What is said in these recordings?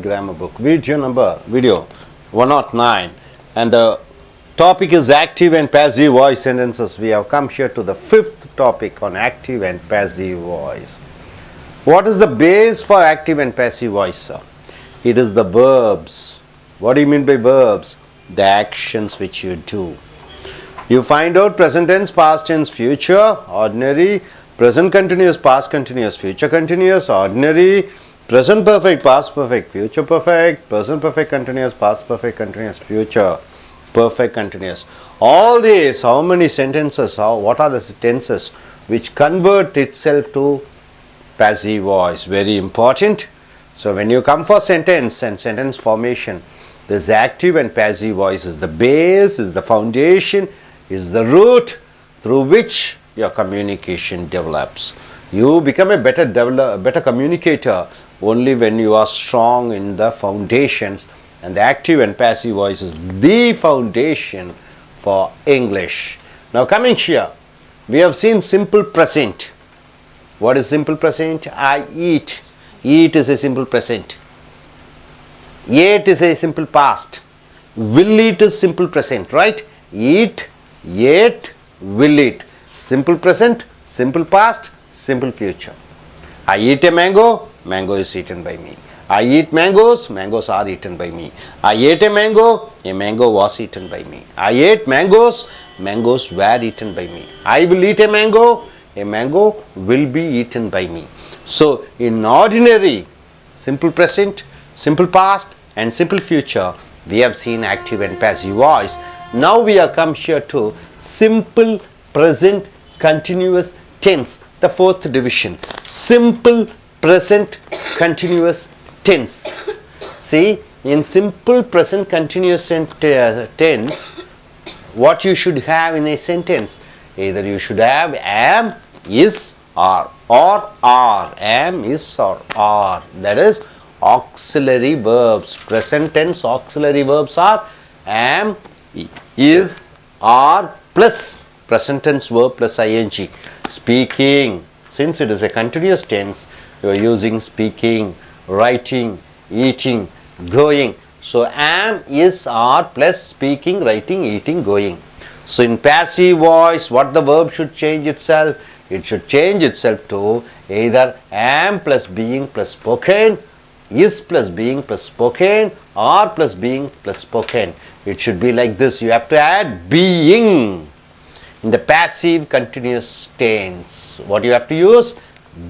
grammar book, video 109, and the topic is active and passive voice sentences. We have come here to the fifth topic on active and passive voice. What is the base for active and passive voice, sir? It is the verbs. What do you mean by verbs? The actions which you do. You find out present tense, past tense, future, ordinary, present continuous, past continuous, future continuous, ordinary, present perfect, past perfect, future perfect, present perfect continuous, past perfect continuous, future perfect continuous. All these, how many sentences, what are the tenses which convert itself to passive voice? Very important. So when you come for sentence and sentence formation, this active and passive voice is the base, is the foundation, is the root through which your communication develops. You become a better communicator only when you are strong in the foundations, and the active and passive voice is the foundation for English. Now coming here, we have seen simple present. What is simple present? I eat. Eat is a simple present. Ate is a simple past. Will eat is simple present, right? Eat, ate, will eat. Simple present, simple past, simple future. I eat a mango, mango is eaten by me. I eat mangoes, mangoes are eaten by me. I ate a mango was eaten by me. I ate mangoes, mangoes were eaten by me. I will eat a mango will be eaten by me. So in ordinary, simple present, simple past and simple future, we have seen active and passive voice. Now we are come here to simple present continuous tense, the fourth division. Simple present continuous tense. See, in simple present continuous tense, what you should have in a sentence? Either you should have am, is, or are. Am, is, or are. That is auxiliary verbs. Present tense auxiliary verbs are am, is, are plus present tense verb plus ing. Speaking. Since it is a continuous tense, you are using speaking, writing, eating, going. So am, is, are plus speaking, writing, eating, going. So in passive voice, what the verb should change itself? It should change itself to either am plus being plus spoken, is plus being plus spoken, are plus being plus spoken. It should be like this. You have to add being in the passive continuous tense. What you have to use?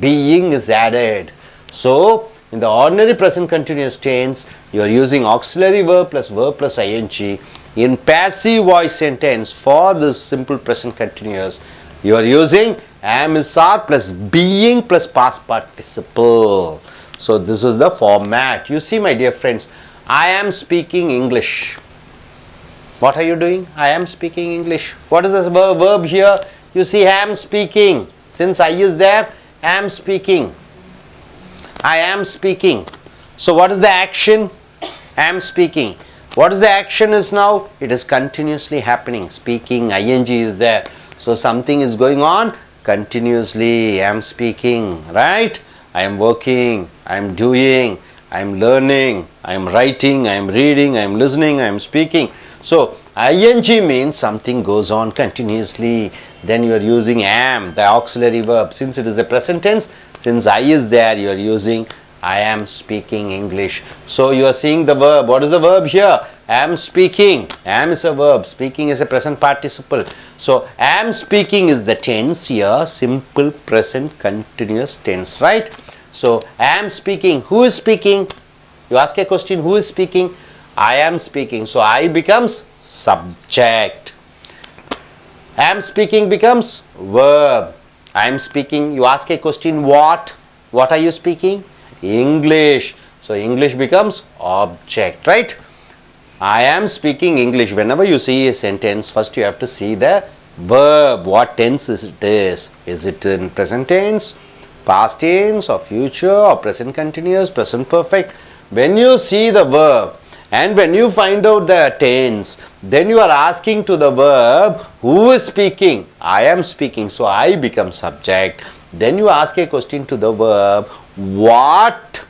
Being is added. So in the ordinary present continuous tense, you are using auxiliary verb plus ing. In passive voice sentence, for this simple present continuous, you are using am, is, are plus being plus past participle. So this is the format. You see, my dear friends, I am speaking English. What are you doing? I am speaking English. What is this verb here? You see, I am speaking. Since I is there, I am speaking. I am speaking. So what is the action? I am speaking. What is the action is now? It is continuously happening. Speaking, ing is there. So something is going on continuously. I am speaking, right? I am working, I am doing, I am learning, I am writing, I am reading, I am listening, I am speaking. So ing means something goes on continuously. Then you are using am, the auxiliary verb. Since it is a present tense, since I is there, you are using I am speaking English. So you are seeing the verb. What is the verb here? Am speaking. Am is a verb. Speaking is a present participle. So am speaking is the tense here. Simple present continuous tense, right? So am speaking. Who is speaking? You ask a question. Who is speaking? I am speaking. So I becomes subject. Am speaking becomes verb. I am speaking. You ask a question. What? What are you speaking? English. So English becomes object, right? I am speaking English. Whenever you see a sentence, first you have to see the verb. What tense is it is? Is it in present tense, past tense, or future, or present continuous, present perfect? When you see the verb and when you find out the tense, then you are asking to the verb, who is speaking? I am speaking. So I become subject. Then you ask a question to the verb, what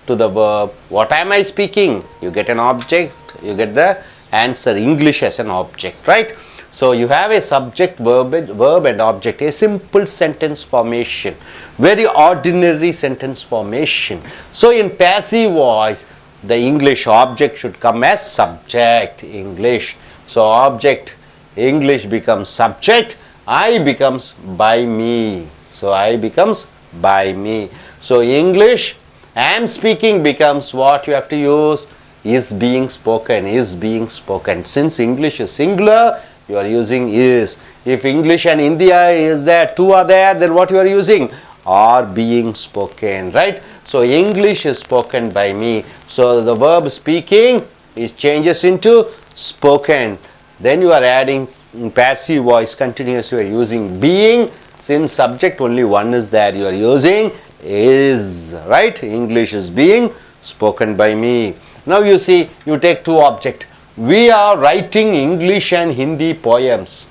to the verb. What am I speaking? You get an object, you get the answer, English as an object, right? So you have a subject, verb and object, a simple sentence formation, very ordinary sentence formation. So in passive voice, the English object should come as subject, English. So object, English becomes subject, I becomes by me. So I becomes by me. So English, am speaking becomes what you have to use? Is being spoken, is being spoken. Since English is singular, you are using is. If English and India is there, two are there, then what you are using? Are being spoken, right? So English is spoken by me. So the verb speaking is changes into spoken. Then you are adding passive voice continuous, you are using being. Since subject only one is there, you are using is, right? English is being spoken by me. Now you see, you take two objects. We are writing English and Hindi poems.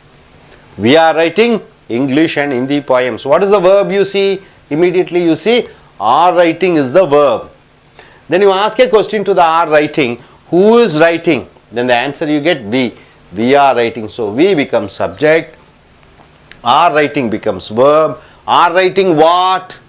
We are writing English and Hindi poems. What is the verb you see? Immediately you see are writing is the verb. Then you ask a question to the are writing. Who is writing? Then the answer you get we. We are writing. So we becomes subject. Are writing becomes verb. Are writing what?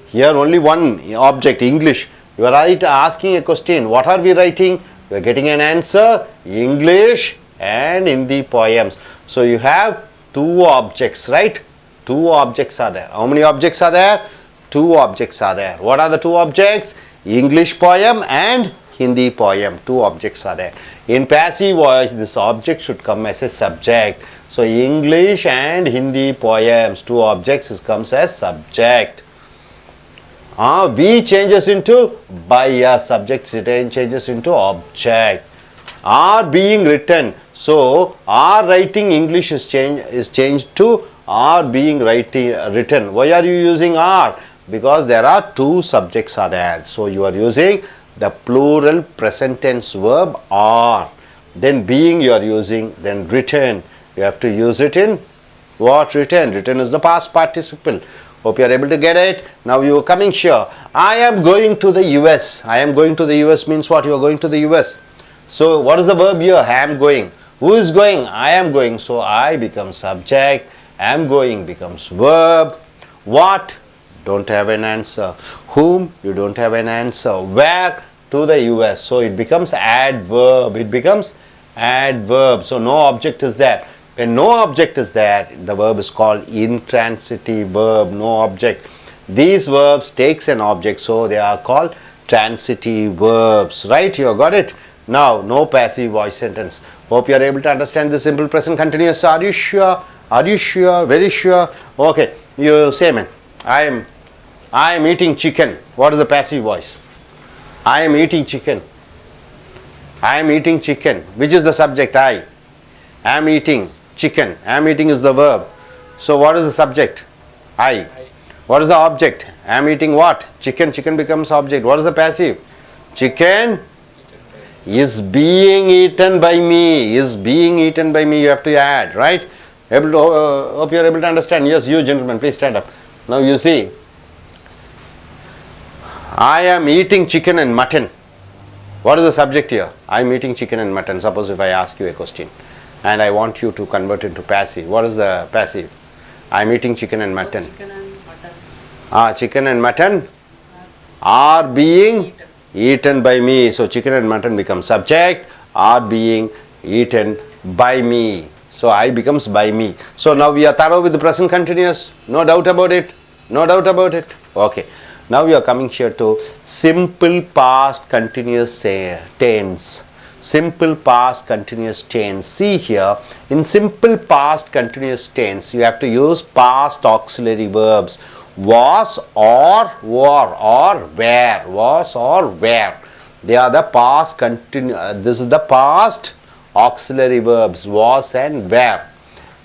Here only one object, English. You are asking a question. What are we writing? We are getting an answer, English and Hindi poems. So you have two objects, right? Two objects are there. How many objects are there? Two objects are there. What are the two objects? English poem and Hindi poem. Two objects are there. In passive voice, this object should come as a subject. So English and Hindi poems, two objects comes as subject. We changes into by, a subject changes into object. Are being written. So are writing English is changed to are being written. Why are you using are? Because there are two subjects are there. So you are using the plural present tense verb are. Then being you are using, then written. You have to use it in what? Written. Written is the past participle. Hope you are able to get it. Now you are coming sure. I am going to the US. I am going to the US means what? You are going to the US. So what is the verb here? I am going. Who is going? I am going. So I becomes subject. Am going becomes verb. What? Don't have an answer. Whom? You don't have an answer. Where? To the US. So it becomes adverb. It becomes adverb. So no object is there. When no object is there, the verb is called intransitive verb. No object. These verbs takes an object, so they are called transitive verbs. Right? You got it? Now, no passive voice sentence. Hope you are able to understand the simple present continuous. Are you sure? Are you sure? Very sure? Okay. You say, man. I am eating chicken. What is the passive voice? I am eating chicken. I am eating chicken. Which is the subject? I am eating chicken. Am eating is the verb. So what is the subject? I. What is the object? Am eating what? Chicken. Chicken becomes object. What is the passive? Chicken is being eaten by me. Is being eaten by me. You have to add, right? Able to, hope you are able to understand. Yes, you gentlemen, please stand up. Now you see, I am eating chicken and mutton. What is the subject here? I am eating chicken and mutton. Suppose if I ask you a question and I want you to convert into passive. What is the passive? I am eating chicken and mutton. Chicken and mutton. Chicken and mutton are being eaten by me. So chicken and mutton become subject, are being eaten by me. So I becomes by me. So now we are thorough with the present continuous. No doubt about it. No doubt about it. Okay. Now we are coming here to simple past continuous tense. Simple past continuous tense. See here, in simple past continuous tense, you have to use past auxiliary verbs. Was or were or were. Was or were. They are the past this is the past auxiliary verbs. Was and were.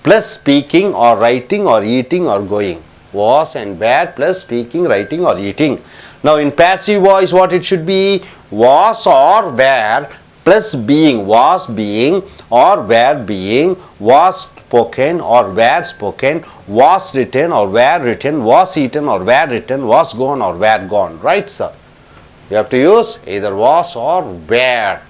Plus speaking or writing or eating or going. Was and were plus speaking, writing or eating. Now in passive voice what it should be? Was or were plus being. Was being or were being. Was spoken or were spoken. Was written or were written. Was eaten or were written. Was gone or were gone. Right, sir? You have to use either was or were.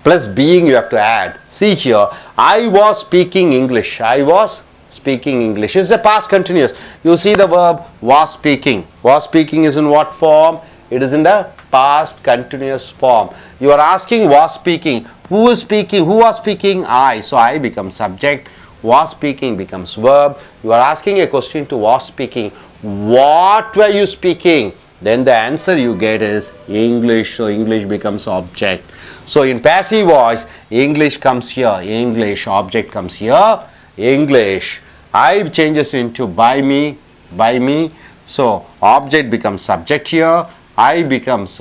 Plus being you have to add. See here, I was speaking English. I was speaking English. It's a past continuous. You see the verb was speaking. Was speaking is in what form? It is in the past continuous form. You are asking was speaking. Who is speaking? Who was speaking? I. So I becomes subject. Was speaking becomes verb. You are asking a question to was speaking. What were you speaking? Then the answer you get is English. So English becomes object. So in passive voice, English comes here. English. Object comes here. English. I changes into by me. By me. So object becomes subject here. I becomes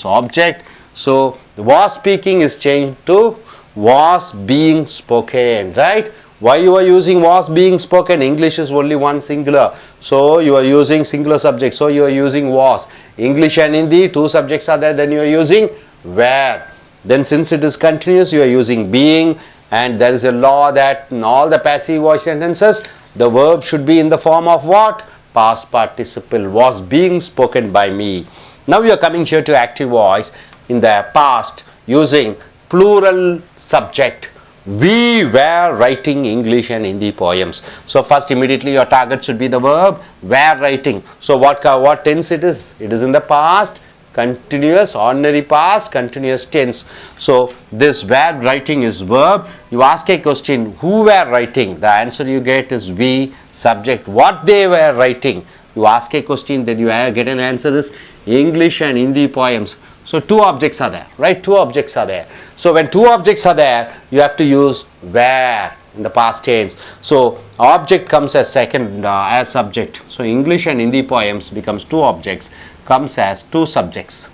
object. So was speaking is changed to was being spoken, right? Why you are using was being spoken? English is only one singular. So you are using singular subject. So you are using was. English and Hindi, two subjects are there. Then you are using were. Then since it is continuous, you are using being. And there is a law that in all the passive voice sentences, the verb should be in the form of what? Past participle. Was being spoken by me. Now you are coming here to active voice in the past using plural subject. We were writing English and Hindi poems. So first immediately your target should be the verb were writing. So what tense it is? It is in the past continuous, ordinary past continuous tense. So this were writing is verb. You ask a question, who were writing? The answer you get is we, subject, what they were writing. You ask a question, then you get an answer is English and Hindi poems. So two objects are there, right? Two objects are there. So when two objects are there, you have to use were in the past tense. So object comes as second as subject. So English and Hindi poems becomes two objects, comes as two subjects.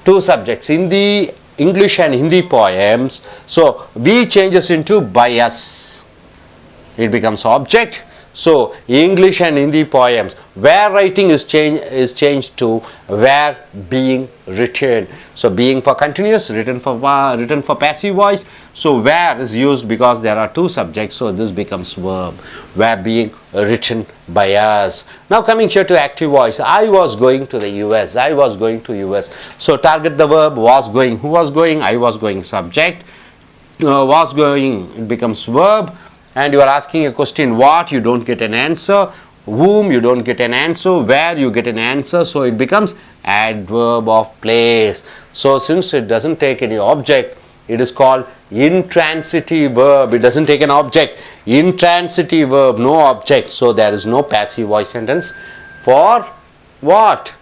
Two subjects in the English and Hindi poems. So we changes into by us. It becomes object. So English and Hindi poems, were writing is changed to were being written. So being for continuous, written for passive voice. So were is used because there are two subjects. So this becomes verb. Were being written by us. Now coming here to active voice. I was going to the US. I was going to US. So target the verb was going. Who was going? I was going subject. Was going, it becomes verb. And you are asking a question, what? You don't get an answer. Whom? You don't get an answer. Where? You get an answer. So it becomes adverb of place. So since it doesn't take any object, it is called intransitive verb. It doesn't take an object. Intransitive verb, no object. So there is no passive voice sentence for what?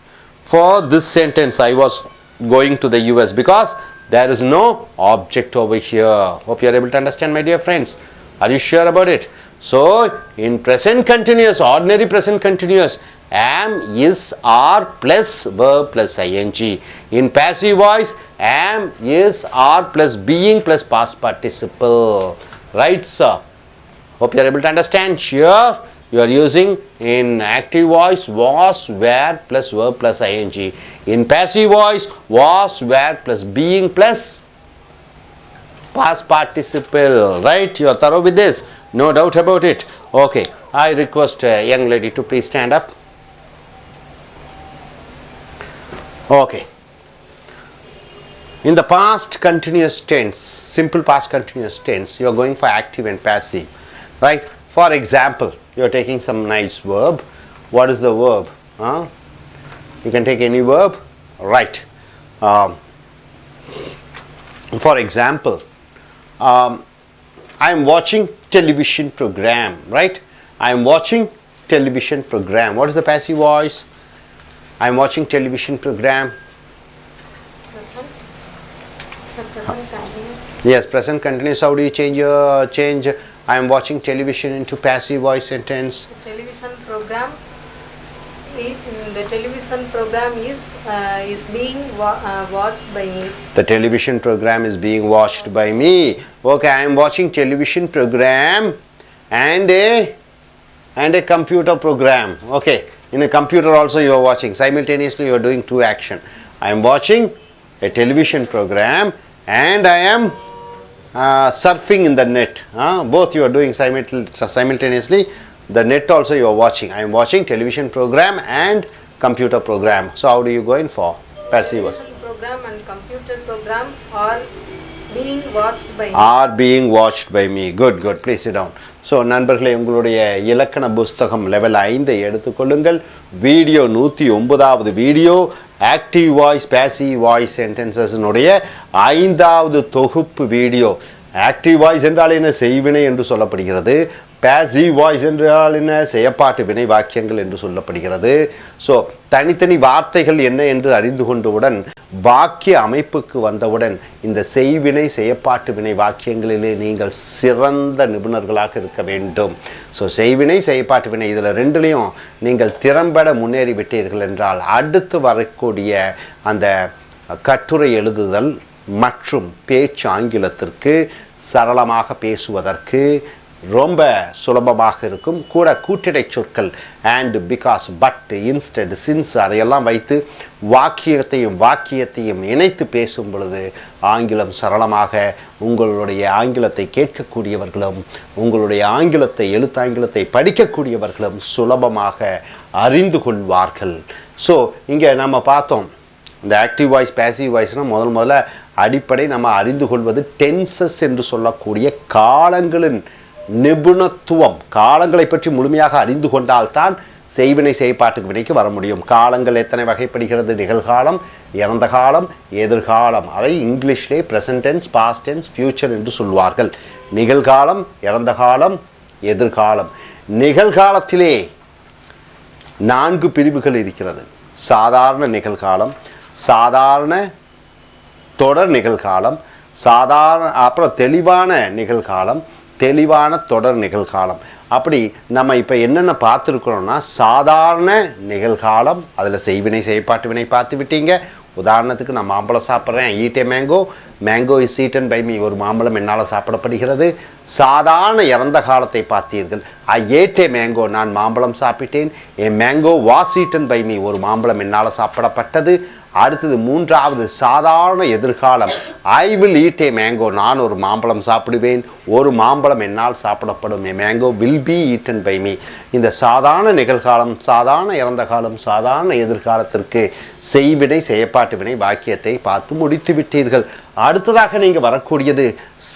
For this sentence, I was going to the US, because there is no object over here. Hope you are able to understand, my dear friends. Are you sure about it? So in present continuous, ordinary present continuous, am, is, are plus verb plus ing. In passive voice, am, is, are plus being plus past participle. Right, sir? Hope you are able to understand. Here you are using in active voice was, were plus verb plus ing. In passive voice, was, were plus being plus past participle. Right? You are thorough with this? No doubt about it. Okay. I request a young lady to please stand up. Okay. In the past continuous tense, simple past continuous tense, you are going for active and passive. Right? For example, you are taking some nice verb. What is the verb? You can take any verb. Right. For example, I am watching television program, right? I am watching television program. What is the passive voice? I am watching television program. Present. So present continuous. Yes, present continuous. How do you change I am watching television into passive voice sentence? The television program. The television program is being watched by me. The television program is being watched by me. Okay, I am watching television program and a computer program. Okay, in a computer also you are watching. Simultaneously you are doing two action. I am watching a television program and I am surfing in the net. Both you are doing simultaneously. The net also you are watching. I am watching television program and computer program. So how do you go in for passive voice? Television program and computer program are being watched by me. Are being watched by me. Good, good. Please sit down. So நண்பர்களே, உங்களுடைய இலக்கண புஸ்தகம் level 5 எடுத்துக்கொள்ளுங்கள். Video 109வது video active voice passive voice சென்டென்சஸ்னுடைய 5வது தொகுப்பு video. Active voice என்றால் என்ன? செய்வினை என்று சொல்லப்படுகிறது. பேசிவ் வாய்ஸ் என்றால் என்ன? செயப்பாட்டு வினை வாக்கியங்கள் என்று சொல்லப்படுகிறது. ஸோ தனித்தனி வார்த்தைகள் என்ன என்று அறிந்து கொண்டவுடன், வாக்கிய அமைப்புக்கு வந்தவுடன், இந்த செய்வினை செயப்பாட்டு வினை வாக்கியங்களிலே நீங்கள் சிறந்த நிபுணர்களாக இருக்க வேண்டும். ஸோ செய்வினை செயப்பாட்டு வினை இதில் ரெண்டுலேயும் நீங்கள் திறம்பட முன்னேறி விட்டீர்கள் என்றால், அடுத்து வரக்கூடிய அந்த கட்டுரை எழுதுதல் மற்றும் பேச்சு ஆங்கிலத்திற்கு சரளமாக பேசுவதற்கு ரொம்ப சுலபமாக இருக்கும். கூட கூட்டிடை சொற்கள் and, because, but, instead, since அதையெல்லாம் வைத்து வாக்கியத்தையும் இணைத்து பேசும் பொழுது ஆங்கிலம் சரளமாக உங்களுடைய ஆங்கிலத்தை கேட்கக்கூடியவர்களும் உங்களுடைய எழுத்தாங்கிலத்தை படிக்கக்கூடியவர்களும் சுலபமாக அறிந்து கொள்வார்கள். ஸோ இங்கே நம்ம பார்த்தோம், இந்த ஆக்டிவ் வாய்ஸ் பேசிவ் வாய்ஸ்னால் முதல்ல அடிப்படை நம்ம அறிந்து கொள்வது டென்சஸ் என்று சொல்லக்கூடிய காலங்களின் நிபுணத்துவம். காலங்களை பற்றி முழுமையாக அறிந்து கொண்டால்தான் செய்வினை செயற்பாட்டு வினைக்கு வர முடியும். காலங்கள் எத்தனை வகைப்படுகிறது? நிகழ்காலம், இறந்த காலம், எதிர்காலம். அதை இங்கிலீஷ்லே present tense, past tense, future என்று சொல்வார்கள். நிகழ்காலம், இறந்த காலம், எதிர்காலம். நிகழ்காலத்திலே 4 பிரிவுகள் இருக்கிறது. சாதாரண நிகழ்காலம், சாதாரண தொடர் நிகழ்காலம், அப்புறம் தெளிவான நிகழ்காலம், தெளிவான தொடர் நிகழ்காலம். அப்படி நம்ம இப்போ என்னென்ன பார்த்துருக்குறோம்னா, சாதாரண நிகழ்காலம், அதில் செய்வினை செயற்பாட்டு வினை பார்த்து விட்டீங்க. உதாரணத்துக்கு, நான் மாம்பழம் சாப்பிட்றேன், eat a mango, mango is eaten by me, ஒரு மாம்பழம் என்னால் சாப்பிடப்படுகிறது. சாதாரண இறந்த காலத்தை பார்த்தீர்கள், ஐ ஏட் ஏ மேங்கோ, நான் மாம்பழம் சாப்பிட்டேன். A mango was eaten by me, ஒரு மாம்பழம் என்னால் சாப்பிடப்பட்டது. அடுத்தது 3வது சாதாரண எதிர்காலம், I will eat a mango, நான் ஒரு மாம்பழம் சாப்பிடுவேன், ஒரு மாம்பழம் என்னால் சாப்பிடப்படும். A mango will be eaten by me. இந்த சாதாரண நிகழ்காலம், சாதாரண இறந்த காலம், சாதாரண எதிர்காலத்திற்கு செய்வினை செயற்பாட்டு வினை வாக்கியத்தை பார்த்து முடித்து விட்டீர்கள். அடுத்ததாக நீங்கள் வரக்கூடியது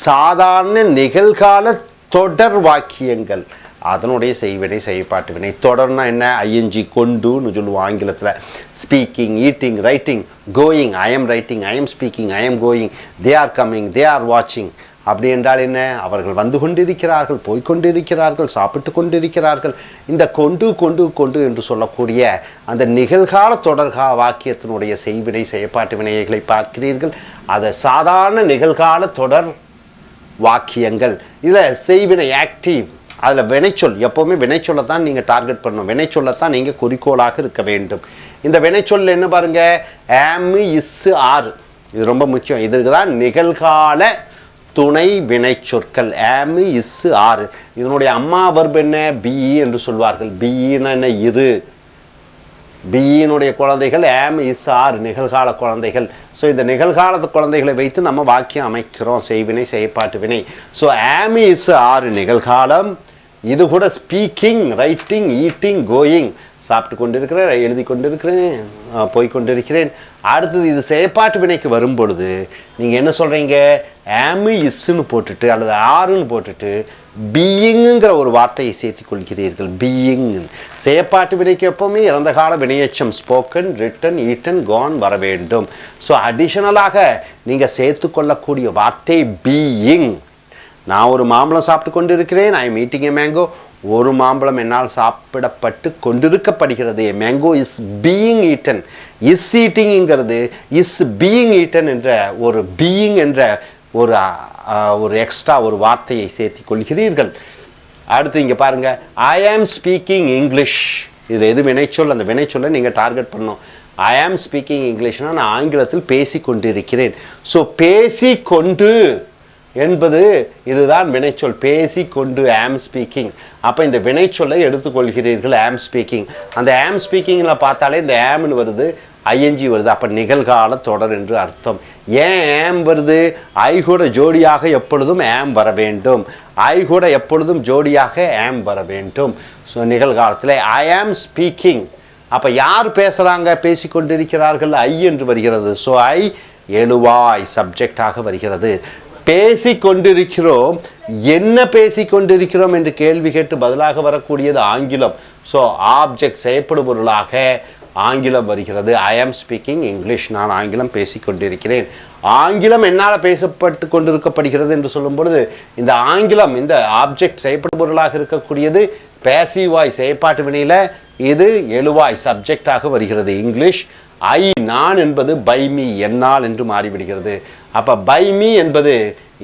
சாதாரண நிகழ்கால தொடர் வாக்கியங்கள். அதனுடைய செய்வினை செயற்பாட்டு வினை. தொடர்னா என்ன? ஐஎன்ஜி கொண்டுன்னு சொல்லுவோம் ஆங்கிலத்தில். Speaking, eating, writing, going, I am writing, I am speaking, I am going, they are coming, they are வாட்சிங். அப்படி என்றால் என்ன? அவர்கள் வந்து கொண்டிருக்கிறார்கள், போய்கொண்டிருக்கிறார்கள், சாப்பிட்டு கொண்டிருக்கிறார்கள். இந்த கொண்டு என்று சொல்லக்கூடிய அந்த நிகழ்கால தொடர் வாக்கியத்தினுடைய செய்வினை செயற்பாட்டு வினைகளை பார்க்கிறீர்கள். அதை சாதாரண நிகழ்கால தொடர் வாக்கியங்கள். இதில் செய்வினை ஆக்டிவ், அதில் வினைச்சொல், எப்போவுமே வினைச்சொல்லை தான் நீங்கள் டார்கெட் பண்ணணும், வினைச்சொல்லை தான் நீங்கள் குறிக்கோளாக இருக்க வேண்டும். இந்த வினைச்சொல் என்ன பாருங்கள், ஆம், இஸ், ஆர், இது ரொம்ப முக்கியம். இதுக்கு தான் நிகழ்கால துணை வினைச்சொற்கள். ஆம், இஸ், ஆர். இதனுடைய அம்மா வர்ப் என்ன? பிஇ என்று சொல்வார்கள். பிஇன்னா என்ன? இரு. பிஇனுடைய குழந்தைகள் ஆம், இஸ், ஆர், நிகழ்கால குழந்தைகள். ஸோ இந்த நிகழ்கால குழந்தைகளை வைத்து நம்ம வாக்கியம் அமைக்கிறோம், செய்வினை செயற்பாட்டு வினை. ஸோ ஆம், இஸ், ஆர் நிகழ்காலம். இது கூட ஸ்பீக்கிங், ரைட்டிங், ஈட்டிங், கோயிங், சாப்பிட்டு கொண்டிருக்கிறேன், எழுதி கொண்டிருக்கிறேன், போய்கொண்டிருக்கிறேன். அடுத்தது இது செயற்பாட்டு வினைக்கு வரும் பொழுது நீங்கள் என்ன சொல்கிறீங்க? ஆமு இஸ்ன்னு போட்டுட்டு அல்லது ஆறுன்னு போட்டுட்டு பீயிங்குங்கிற ஒரு வார்த்தையை சேர்த்து கொள்கிறீர்கள். பீயிங் செயற்பாட்டு வினைக்கு எப்போவுமே இறந்த கால வினையச்சம் ஸ்போக்கன், ரிட்டன், ஈட்டன், கான் வர வேண்டும். ஸோ அடிஷனலாக நீங்கள் சேர்த்து கொள்ளக்கூடிய வார்த்தை பீயிங். நான் ஒரு மாம்பழம் சாப்பிட்டு கொண்டு இருக்கிறேன். I am eating a mango. ஒரு மாம்பழம் என்னால் சாப்பிடப்பட்டு கொண்டிருக்கப்படுகிறது. A mango is being eaten. Is ஈட்டிங்கிறது இஸ் பீயிங் ஈட்டன் என்ற ஒரு பீயிங் என்ற ஒரு எக்ஸ்ட்ரா ஒரு வார்த்தையை சேர்த்து கொள்கிறீர்கள். அடுத்து இங்கே பாருங்கள், ஐ ஆம் ஸ்பீக்கிங் இங்கிலீஷ். இது எது வினைச்சொல்? அந்த வினைச்சொல்லை நீங்கள் டார்கெட் பண்ணணும். ஐ ஆம் ஸ்பீக்கிங் இங்கிலீஷ்னால் நான் ஆங்கிலத்தில் பேசி கொண்டிருக்கிறேன். ஸோ பேசிக்கொண்டு என்பது இதுதான் வினைச்சொல். பேசிக்கொண்டு ஆம் ஸ்பீக்கிங். அப்போ இந்த வினைச்சொல்லை எடுத்துக்கொள்கிறீர்கள். Am speaking. அந்த ஆம் ஸ்பீக்கிங்கில் பார்த்தாலே இந்த ஆம்னு வருது, ஐஎன்ஜி வருது. அப்போ நிகழ்கால தொடர் என்று அர்த்தம். ஏன் ஆம் வருது? ஐ கூட ஜோடியாக எப்பொழுதும் ஆம் வர வேண்டும். ஐ கூட எப்பொழுதும் ஜோடியாக ஆம் வர வேண்டும். ஸோ நிகழ்காலத்தில் ஐ ஆம் ஸ்பீக்கிங். அப்போ யார் பேசுகிறாங்க, பேசிக்கொண்டிருக்கிறார்கள், ஐ என்று வருகிறது. ஸோ ஐ எழுவாய் சப்ஜெக்டாக வருகிறது. பேசிக்கொண்டிருக்கிறோம், என்ன பேசிக்கொண்டிருக்கிறோம் என்று கேள்வி கேட்டு பதிலாக வரக்கூடியது ஆங்கிலம். ஸோ ஆப்ஜெக்ட் செய்யப்படும் பொருளாக ஆங்கிலம் வருகிறது. ஐ ஆம் ஸ்பீக்கிங் இங்கிலீஷ், நான் ஆங்கிலம் பேசிக்கொண்டிருக்கிறேன். ஆங்கிலம் என்னால் பேசப்பட்டு கொண்டிருக்கப்படுகிறது என்று சொல்லும் பொழுது இந்த ஆங்கிலம், இந்த ஆப்ஜெக்ட் செய்யப்படும் பொருளாக இருக்கக்கூடியது பேசிவ் வாய்ஸ் செயற்பாட்டு வினையில் இது எழுவாய் சப்ஜெக்டாக வருகிறது இங்கிலீஷ். ஐ நான் என்பது பை மீ என்னால் என்று மாறிவிடுகிறது. அப்போ பை மீ என்பது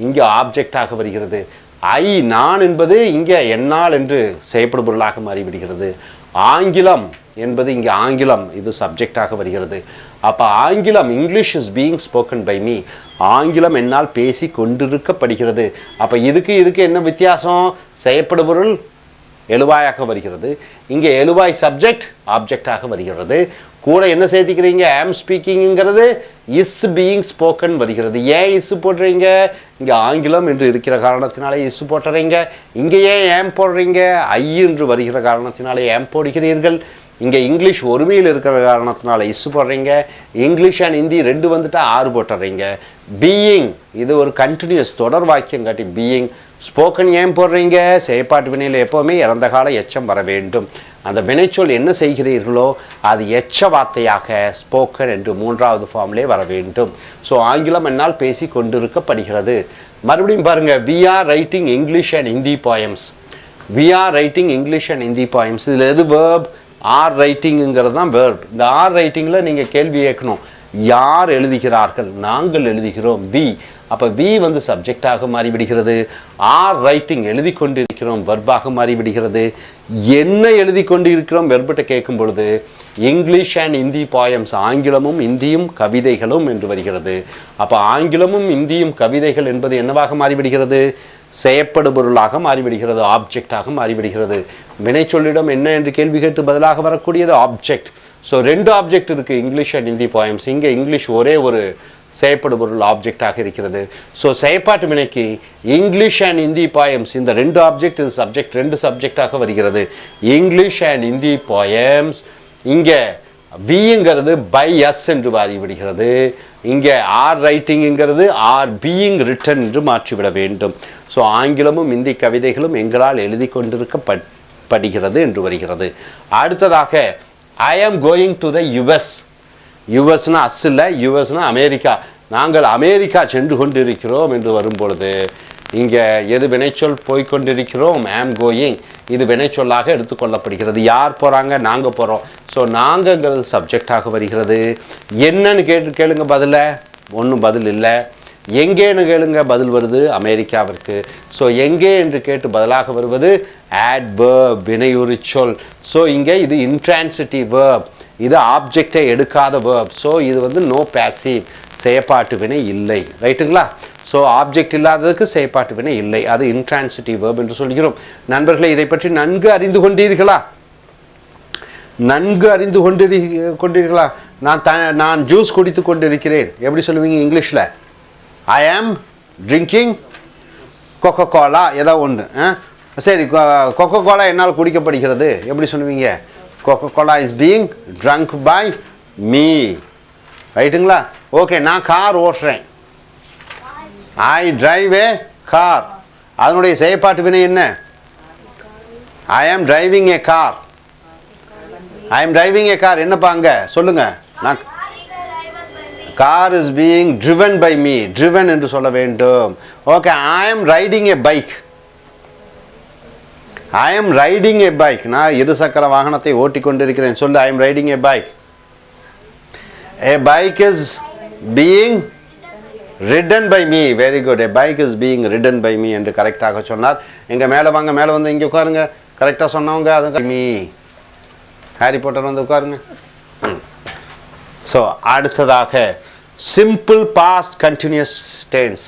இங்கே ஆப்ஜெக்டாக வருகிறது. ஐ நான் என்பது இங்கே என்னால் என்று செய்யப்படும் பொருளாக மாறிவிடுகிறது. ஆங்கிலம் என்பது இங்கே ஆங்கிலம், இது சப்ஜெக்டாக வருகிறது. அப்போ ஆங்கிலம், English is being spoken by me, ஆங்கிலம் என்னால் பேசி கொண்டிருக்கப்படுகிறது. அப்போ இதுக்கு என்ன வித்தியாசம்? செய்யப்படும் பொருள் எழுவாயாக வருகிறது, இங்கே எழுவாய் சப்ஜெக்ட் ஆப்ஜெக்டாக வருகிறது. கூட என்ன சேர்த்திக்கிறீங்க? ஆம் ஸ்பீக்கிங்கிறது இஸ் பீயிங் ஸ்போக்கன் வருகிறது. ஏன் இஸ் போடுறீங்க? இங்கே ஆங்கிலம் என்று இருக்கிற காரணத்தினாலே இஸ் போட்டுறீங்க. இங்கே ஏன் ஏம் போடுறீங்க? ஐ என்று வருகிற காரணத்தினாலே ஏம் போடுகிறீர்கள். இங்கே இங்கிலீஷ் ஒருமையில் இருக்கிற காரணத்தினால இஸ் போடுறீங்க. இங்கிலீஷ் அண்ட் ஹிந்தி ரெண்டு வந்துட்டா ஆறு போட்டுறீங்க. பீயிங் இது ஒரு கண்டினியூஸ் தொடர் வாக்கியம் காட்டி பீயிங். ஸ்போக்கன் ஏன் போடுறீங்க? செயற்பாட்டு வினையில் எப்போவுமே இறந்த கால எச்சம் வர வேண்டும். அந்த வினைச்சொல் என்ன செய்கிறீர்களோ அது எச்ச வார்த்தையாக ஸ்போக்கன் என்று மூன்றாவது ஃபார்ம்லே வர வேண்டும். ஸோ ஆங்கிலம் என்னால் பேசி கொண்டிருக்கப்படுகிறது. மறுபடியும் பாருங்கள், we are writing English and Hindi poems. We are writing English and Hindi poems. இதில் எது வேர்ப்? ஆர் ரைட்டிங்கிறது தான் வேர்ப். இந்த ஆர் ரைட்டிங்கில் நீங்கள் கேள்வி கேட்கணும், யார் எழுதுகிறார்கள்? நாங்கள் எழுதுகிறோம், வி. அப்போ வி வந்து சப்ஜெக்டாக மாறிவிடுகிறது. ஆர் ரைட்டிங் எழுதி கொண்டிருக்கிறோம் வெர்பாக மாறிவிடுகிறது. என்ன எழுதி கொண்டு இருக்கிறோம் வெர்பிட்ட கேட்கும் பொழுது இங்கிலீஷ் அண்ட் ஹிந்தி போயம்ஸ், ஆங்கிலமும் இந்தியும் கவிதைகளும் என்று வருகிறது. அப்போ ஆங்கிலமும் இந்தியும் கவிதைகள் என்பது என்னவாக மாறிவிடுகிறது? செய்யப்படும் பொருளாக மாறிவிடுகிறது, ஆப்ஜெக்டாக மாறிவிடுகிறது. வினைச்சொல்லிடம் என்ன என்று கேள்வி கேட்டு பதிலாக வரக்கூடியது ஆப்ஜெக்ட். ஸோ ரெண்டு ஆப்ஜெக்ட் இருக்குது இங்கிலீஷ் அண்ட் ஹிந்தி போயம்ஸ். இங்கே இங்கிலீஷ் ஒரே ஒரு செயற்படும் பொருள் ஆப்ஜெக்டாக இருக்கிறது. ஸோ செயற்பாட்டு வினைக்கு இங்கிலீஷ் அண்ட் ஹிந்தி போயம்ஸ் இந்த ரெண்டு ஆப்ஜெக்ட், இது சப்ஜெக்ட், ரெண்டு சப்ஜெக்டாக வருகிறது. English and Hindi poems. இங்கே விங்கிறது பை எஸ் என்று மாறிவிடுகிறது. இங்கே ஆர் ரைட்டிங்கிறது ஆர் பீயிங் ரிட்டன் என்று மாற்றிவிட வேண்டும். ஸோ ஆங்கிலமும் இந்தி கவிதைகளும் எங்களால் எழுதி கொண்டிருக்கப்படுகிறது என்று வருகிறது. அடுத்ததாக I am going to the US. யுஎஸ்னா அஸ் இல்லை, யுஎஸ்னா அமெரிக்கா. நாங்கள் அமெரிக்கா சென்று கொண்டிருக்கிறோம் என்று வரும்பொழுது இங்கே எது வினைச்சொல் போய்கொண்டிருக்கிறோம்? Am going. இது வினைச்சொல்லாக எடுத்துக்கொள்ளப்படுகிறது. யார் போகிறாங்க? நாங்கள் போகிறோம். ஸோ நாங்கங்கிறது சப்ஜெக்டாக வருகிறது. என்னன்னு கேளுங்க பதில், ஒன்றும் பதில் இல்லை. எங்கேன்னு கேளுங்க, பதில் வருது அமெரிக்காவிற்கு. ஸோ எங்கே என்று கேட்டு பதிலாக வருவது adverb, வினையுறு சொல். ஸோ இங்கே இது இன்ட்ரான்சிட்டிவ் வேர்ப், இது ஆப்ஜெக்டை எடுக்காத வேர்ப். ஸோ இது வந்து நோ பேசிவ், செயற்பாட்டு வினை இல்லை. ரைட்டுங்களா? ஸோ ஆப்ஜெக்ட் இல்லாததுக்கு செயற்பாட்டு வினை இல்லை, அது இன்ட்ரான்சிட்டிவ் வேர்ப் என்று சொல்கிறோம். நண்பர்களே, இதை பற்றி நன்கு அறிந்து கொண்டீர்களா? நன்கு அறிந்து கொண்டீர்களா? நான் ஜூஸ் குடித்து கொண்டிருக்கிறேன், எப்படி சொல்லுவீங்க இங்கிலீஷில்? ஐ ஆம் ட்ரிங்கிங் கொக்கோ கோலா, ஏதோ ஒன்று. சரி, கொக்கோ கோலா என்னால் குடிக்கப்படுகிறது, எப்படி சொல்லுவீங்க? Coca Cola is being drunk by me. ரைட்டுங்களா? ஓகே, நான் கார் ஓட்டுறேன், ஐ டிரைவ் ஏ கார். அதனுடைய செயற்பாட்டு வினை என்ன? ஐ ஆம் டிரைவிங் ஏ கார். ஐ ஆம் டிரைவிங் ஏ கார் என்னப்பா அங்கே சொல்லுங்கள்? நான் car is being driven by me. Driven என்று சொல்ல வேண்டும். Okay, I am riding a bike. I am riding a bike. நான் இருசக்கர வாகனத்தை ஓட்டிக்கொண்டிருக்கிறேன். சொல்லு, I am riding a bike. A bike is being ridden by me. Very good. A bike is being ridden by me என்று கரெக்டாக சொன்னார். எங்கே மேலே வாங்க, மேலே வந்து இங்கே உட்காருங்க. கரெக்டாக சொன்னவங்க அது மீ. ஹாரி பாட்டர் வந்து உட்காருங்க. ஸோ அடுத்ததாக சிம்பிள் பாஸ்ட் கண்டினியூஸ் டென்ஸ்,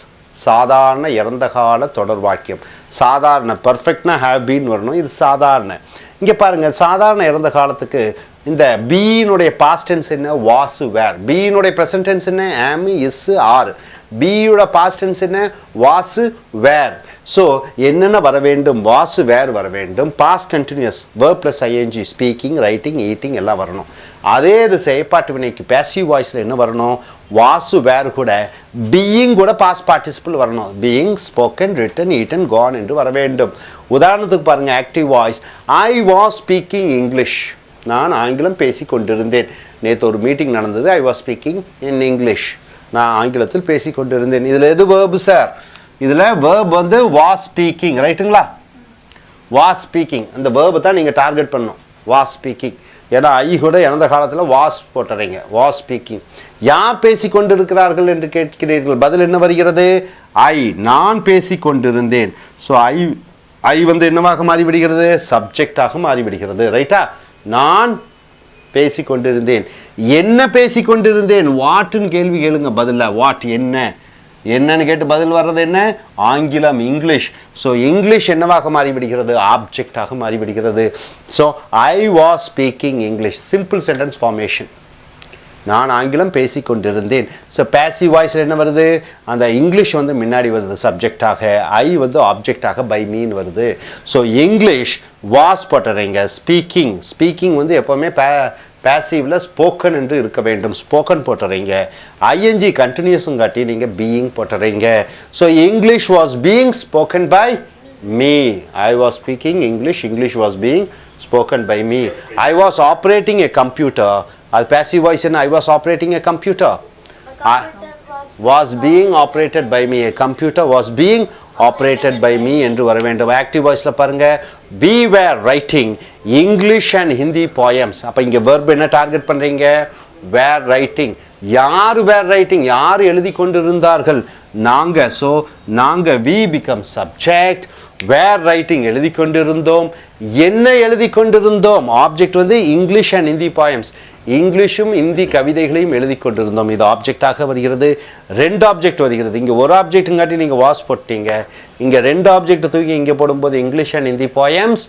சாதாரண இறந்த கால தொடர் வாக்கியம். சாதாரண பர்ஃபெக்ட்னா ஹேவ் பீன் வரணும், இது சாதாரண. இங்கே பாருங்கள், சாதாரண இறந்த காலத்துக்கு இந்த பீயினுடைய பாஸ்ட் டென்ஸ் என்ன? Was, were. பீயினுடைய ப்ரெசன்ட் டென்ஸ் என்ன? Am, is, are. be யோட past tense என்ன was were so என்னென்ன வர வேண்டும் was were வர வேண்டும் past continuous verb plus ing speaking writing eating எல்லாம் வரணும் அதே இது செயற்பாட்டு வினைக்கு passive voiceல என்ன வரணும் was were கூட being கூட past participle வரணும் being spoken written eaten gone என்று வர வேண்டும் உதாரணத்துக்கு பாருங்க active voice I was speaking English நான் ஆங்கிலம் பேசிக் கொண்டிருந்தேன் நேற்று ஒரு மீட்டிங் நடந்தது I was speaking in English நான் ஆங்கிலத்தில் பேசிக் கொண்டிருந்தேன் இதில் எது verb சார் இதில் verb வந்து was speaking ரைட்டுங்களா was speaking அந்த verb தான் நீங்கள் டார்கெட் பண்ணணும் was speaking ஏன்னா ஐ கூட இறந்த காலத்தில் வாஸ் போட்டுறீங்க வாஸ் ஸ்பீக்கிங் யார் பேசிக்கொண்டிருக்கிறார்கள் என்று கேட்கிறீர்கள் பதில் என்ன வருகிறது ஐ நான் பேசிக்கொண்டிருந்தேன் ஸோ ஐ வந்து என்னவாக மாறிவிடுகிறது சப்ஜெக்டாக மாறிவிடுகிறது ரைட்டா நான் பேசிக்கொண்டிருந்தேன் என்ன பேசிக்கொண்டிருந்தேன் வாட்டுன்னு கேள்வி கேளுங்க பதில் வாட் என்னன்னு கேட்டு பதில் வர்றது என்ன ஆங்கிலம் இங்கிலீஷ் ஸோ இங்கிலீஷ் என்னவாக மாறிவிடுகிறது ஆப்ஜெக்டாக மாறிவிடுகிறது so I was speaking English simple sentence formation நான் ஆங்கிலம் பேசிக்கொண்டிருந்தேன் ஸோ பேசிவ் வாய்ஸில் என்ன வருது அந்த இங்கிலீஷ் வந்து முன்னாடி வருது சப்ஜெக்டாக ஐ வந்து ஆப்ஜெக்டாக பை மீன் வருது ஸோ இங்கிலீஷ் வாஸ் போட்டுறீங்க ஸ்பீக்கிங் வந்து எப்போவுமே பேசிவ்ல ஸ்போக்கன் என்று இருக்க வேண்டும் ஸ்போக்கன் போட்டுறீங்க ஐஎன்ஜி கண்டினியூஸும் காட்டி நீங்கள் பீயிங் போட்டுறீங்க so English was being spoken by me I was speaking English was being spoken by me I was operating a computer அது பேசிவ் வாய்ஸ் என்ன I was operating a computer was being operated by me a computer was being operated by me என்று வர வேண்டும் active வாய்ஸ்ல பாருங்க we were writing English and Hindi poems அப்ப இங்க verb என்ன டார்கெட் பண்றீங்க were writing யார் were writing யார் எழுதி கொண்டிருந்தார்கள் நாங்க so நாங்க we become subject were writing எழுதி கொண்டிருந்தோம் என்ன எழுதி கொண்டிருந்தோம் ஆப்ஜெக்ட் வந்து English and Hindi poems இங்கிலீஷும் இந்தி கவிதைகளையும் எழுதி கொண்டிருந்தோம் இது ஆப்ஜெக்டாக வருகிறது ரெண்டு ஆப்ஜெக்ட் வருகிறது இங்கே ஒரு ஆப்ஜெக்ட்டுங்காட்டி நீங்கள் வாஸ் போட்டீங்க இங்கே ரெண்டு ஆப்ஜெக்ட் தூக்கி இங்கே போடும்போது English and Hindi poems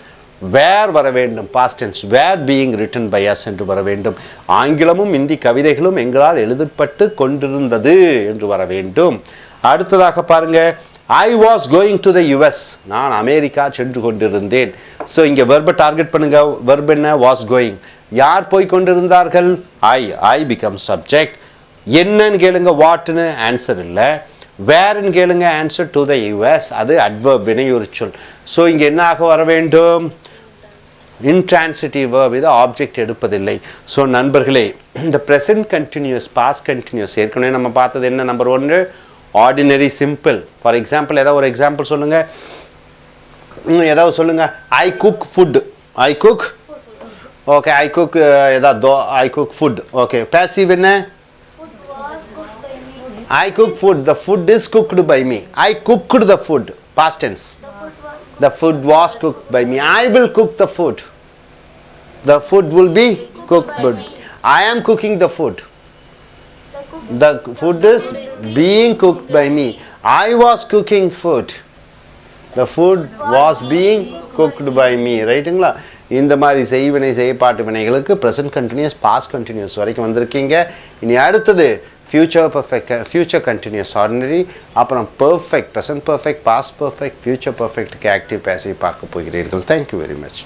were வர வேண்டும் past tense were being written by us என்று வர வேண்டும் ஆங்கிலமும் இந்தி கவிதைகளும் எங்களால் எழுதப்பட்டு கொண்டிருந்தது என்று வர வேண்டும் அடுத்ததாக பாருங்க I was going to the US நான் அமெரிக்கா சென்று கொண்டிருந்தேன் ஸோ இங்கே வெர்பை டார்கெட் பண்ணுங்க வெர்ப் என்ன வாஸ் கோயிங் யார் போய் கொண்டிருந்தார்கள் ஐ பிகம் சப்ஜெக்ட் என்னன்னு கேளுங்க வாட்னு ஆன்சர் இல்லை வேர்ன்னு கேளுங்க ஆன்சர் டு த யூஎஸ் அது அட்வர்ப் வினையுறு சொல் ஸோ இங்கே என்ன ஆக வர வேண்டும் இன்ட்ரான்சிட்டிவ் verb இது ஆப்ஜெக்ட் எடுப்பதில்லை ஸோ நண்பர்களே இந்த ப்ரெசன்ட் கண்டினியூஸ் பாஸ்ட் கண்டினியூஸ் ஏற்கனவே நம்ம பார்த்தது என்ன number 1 ordinary simple for example ஏதாவது ஒரு எக்ஸாம்பிள் சொல்லுங்க ஏதாவது சொல்லுங்க ஐ cook food I cook okay I cook I cook food okay passive என்ன I cook food the food is cooked by me I cooked the food past tense the food was cooked by me I will cook the food the food will be cooked by me I am cooking the food the food is being cooked by me I was cooking food the food was being cooked by me ரைட்டுங்களா இந்த மாதிரி செய்வினை செய்யப்பாட்டு வினைகளுக்கு present continuous past continuous வரைக்கும் வந்திருக்கீங்க இனி அடுத்தது ஃபியூச்சர் கண்டினியூஸ் ஆர்டினரி அப்புறம் perfect present perfect past perfect future பர்ஃபெக்ட்டுக்கு ஆக்டிவ் பேசிவ் பார்க்க போகிறீர்கள் தேங்க்யூ வெரி மச்